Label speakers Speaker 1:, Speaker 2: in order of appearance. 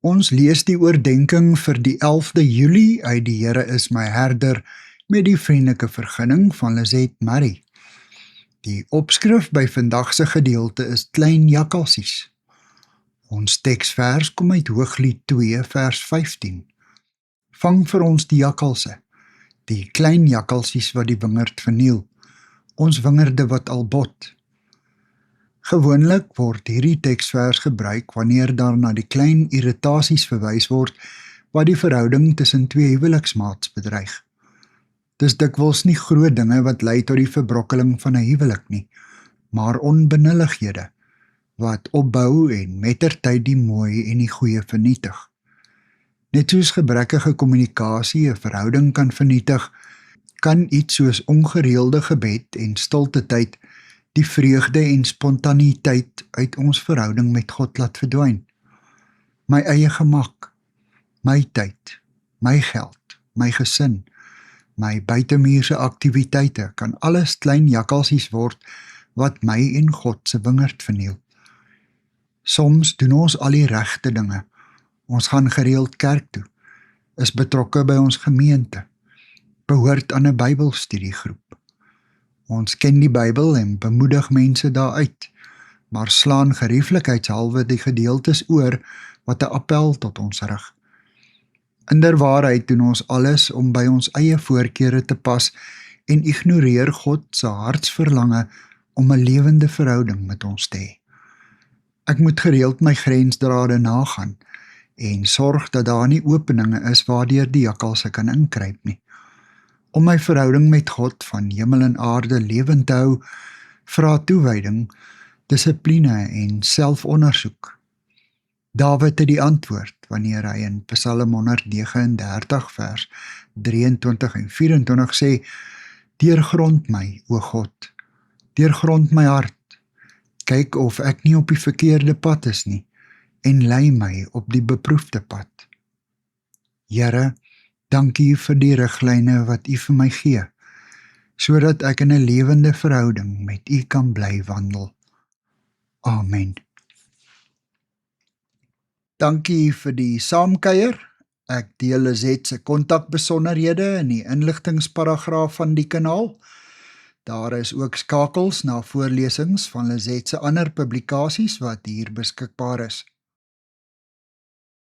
Speaker 1: Ons lees die oordenking vir die 11de Julie uit die Here is my herder met die vriendelike vergunning van Lizet Murray. Die opskrif by vandag se gedeelte is klein jakkalsies. Ons teksvers kom uit Hooglied 2 vers 15. Vang vir ons die jakkalse, die klein jakkalsies wat die wingerd verniel, ons wingerde wat al bot. Gewoonlik word hierdie teksvers gebruik wanneer daar na die klein irritasies verwys word wat die verhouding tussen twee huweliksmaats bedreig. Dis dikwels nie groot dinge wat lei tot die verbrokkeling van 'n huwelik nie, maar onbenullighede wat opbou en mettertyd die mooi en die goeie vernietig. Net soos gebrekkige kommunikasie 'n verhouding kan vernietig, kan iets soos ongereelde gebed en stilte tyd die vreugde en spontaniteit uit ons verhouding met God laat verdwyn. My eie gemak, my tyd, my geld, my gesin, my buitemuurse aktiwiteite kan alles klein jakkalsies word wat my en God se wingerd verniel. Soms doen ons al die regte dinge. Ons gaan gereeld kerk toe, is betrokke by ons gemeente, behoort aan 'n Bybelstudiegroep. Ons ken die Bybel en bemoedig mense daaruit, maar slaan gerieflikheidshalwe die gedeeltes oor wat 'n appel tot ons rig. Inderwaarheid doen ons alles om by ons eie voorkeure te pas en ignoreer God se hartsverlange om 'n lewende verhouding met ons te hê. Ek moet gereeld my grensdrade nagaan en sorg dat daar nie openinge is waardeur die jakkalse kan inkruip nie. Om my verhouding met God van hemel en aarde lewend te hou, vra toewyding, dissipline en selfondersoek. Dawid het die antwoord wanneer hy in Psalm 139 vers 23 en 24 sê: "Deurgrond my, o God, deurgrond my hart, kyk of ek nie op die verkeerde pad is nie, en lei my op die beproefde pad." Here, dankie vir die riglyne wat U vir my gee, sodat ek in 'n lewende verhouding met U kan bly wandel. Amen. Dankie vir die saamkuier. Ek deel Lizet se kontakbesonderhede in die inligtingsparagraaf van die kanaal. Daar is ook skakels na voorlesings van Lizet se ander publikasies wat hier beskikbaar is.